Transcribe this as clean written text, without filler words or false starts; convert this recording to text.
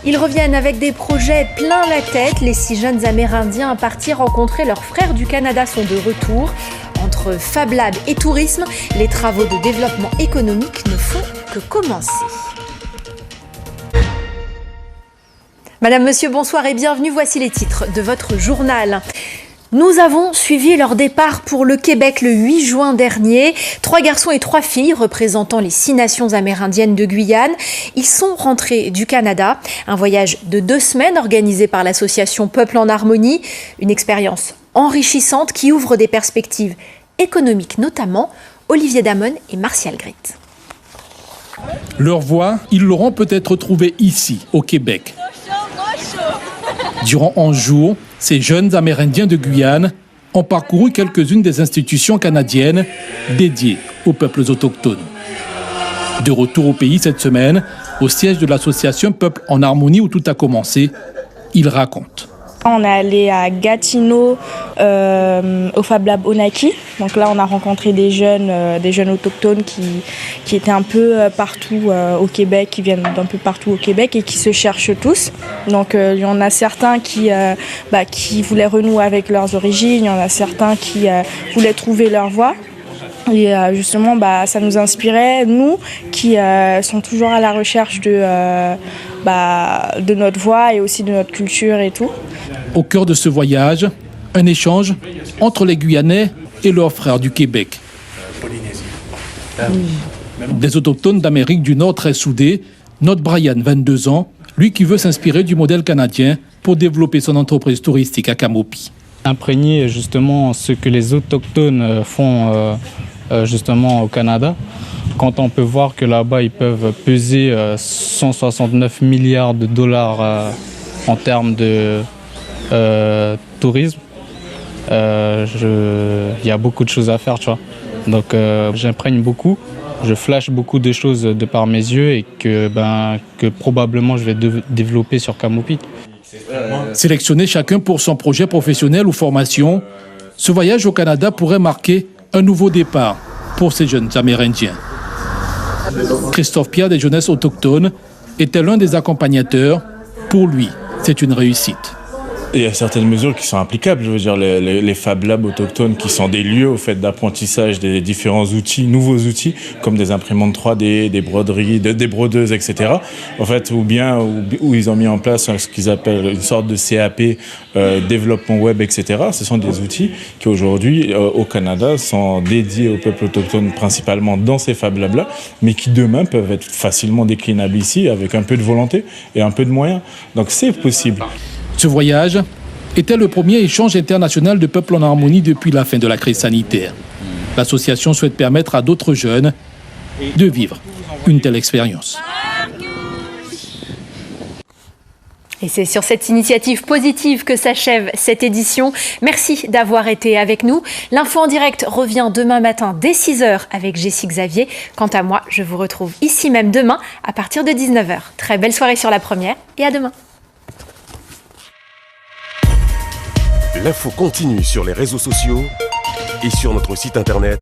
Ils reviennent avec des projets plein la tête. Les 6 jeunes Amérindiens partis rencontrer leurs frères du Canada sont de retour. Entre Fab Lab et tourisme, les travaux de développement économique ne font que commencer. Madame, Monsieur, bonsoir et bienvenue. Voici les titres de votre journal. Nous avons suivi leur départ pour le Québec le 8 juin dernier. 3 garçons et 3 filles représentant les 6 nations amérindiennes de Guyane. Ils sont rentrés du Canada. Un voyage de 2 semaines organisé par l'association Peuple en Harmonie. Une expérience enrichissante qui ouvre des perspectives économiques notamment. Olivier Damon et Martial Grit. Leur voix, ils l'auront peut-être trouvée ici, au Québec. Durant 11 jours, ces jeunes Amérindiens de Guyane ont parcouru quelques-unes des institutions canadiennes dédiées aux peuples autochtones. De retour au pays cette semaine, au siège de l'association Peuple en Harmonie où tout a commencé, ils racontent. On est allé à Gatineau, au Fab Lab Onaki. Donc là, on a rencontré des jeunes autochtones qui étaient un peu partout au Québec, qui viennent d'un peu partout au Québec et qui se cherchent tous. Donc il y en a certains qui voulaient renouer avec leurs origines, il y en a certains qui voulaient trouver leur voie. Et justement, ça nous inspirait, nous, qui sont toujours à la recherche de notre voix et aussi de notre culture et tout. Au cœur de ce voyage, un échange entre les Guyanais et leurs frères du Québec. Des autochtones d'Amérique du Nord très soudés, note Brian, 22 ans, lui qui veut s'inspirer du modèle canadien pour développer son entreprise touristique à Camopi. Imprégner justement ce que les autochtones font justement au Canada, quand on peut voir que là-bas ils peuvent peser 169 milliards de dollars en termes de tourisme, il y a beaucoup de choses à faire, tu vois. Donc j'imprègne beaucoup, je flash beaucoup de choses de par mes yeux et que probablement je vais développer sur Camopi. Sélectionner chacun pour son projet professionnel ou formation, ce voyage au Canada pourrait marquer un nouveau départ pour ces jeunes Amérindiens. Christophe Pierre des Jeunesses autochtones était l'un des accompagnateurs. Pour lui, c'est une réussite. Il y a certaines mesures qui sont applicables, je veux dire les Fab Labs autochtones qui sont des lieux au fait d'apprentissage des différents outils, nouveaux outils, comme des imprimantes 3D, des broderies, des brodeuses, etc. En fait, où ils ont mis en place ce qu'ils appellent une sorte de CAP, développement web, etc. Ce sont des outils qui aujourd'hui, au Canada, sont dédiés au peuple autochtone principalement dans ces Fab Labs-là, mais qui demain peuvent être facilement déclinables ici avec un peu de volonté et un peu de moyens. Donc c'est possible. Ce voyage était le premier échange international de Peuple en Harmonie depuis la fin de la crise sanitaire. L'association souhaite permettre à d'autres jeunes de vivre une telle expérience. Et c'est sur cette initiative positive que s'achève cette édition. Merci d'avoir été avec nous. L'info en direct revient demain matin dès 6h avec Jessie Xavier. Quant à moi, je vous retrouve ici même demain à partir de 19h. Très belle soirée sur La Première et à demain. L'info continue sur les réseaux sociaux et sur notre site internet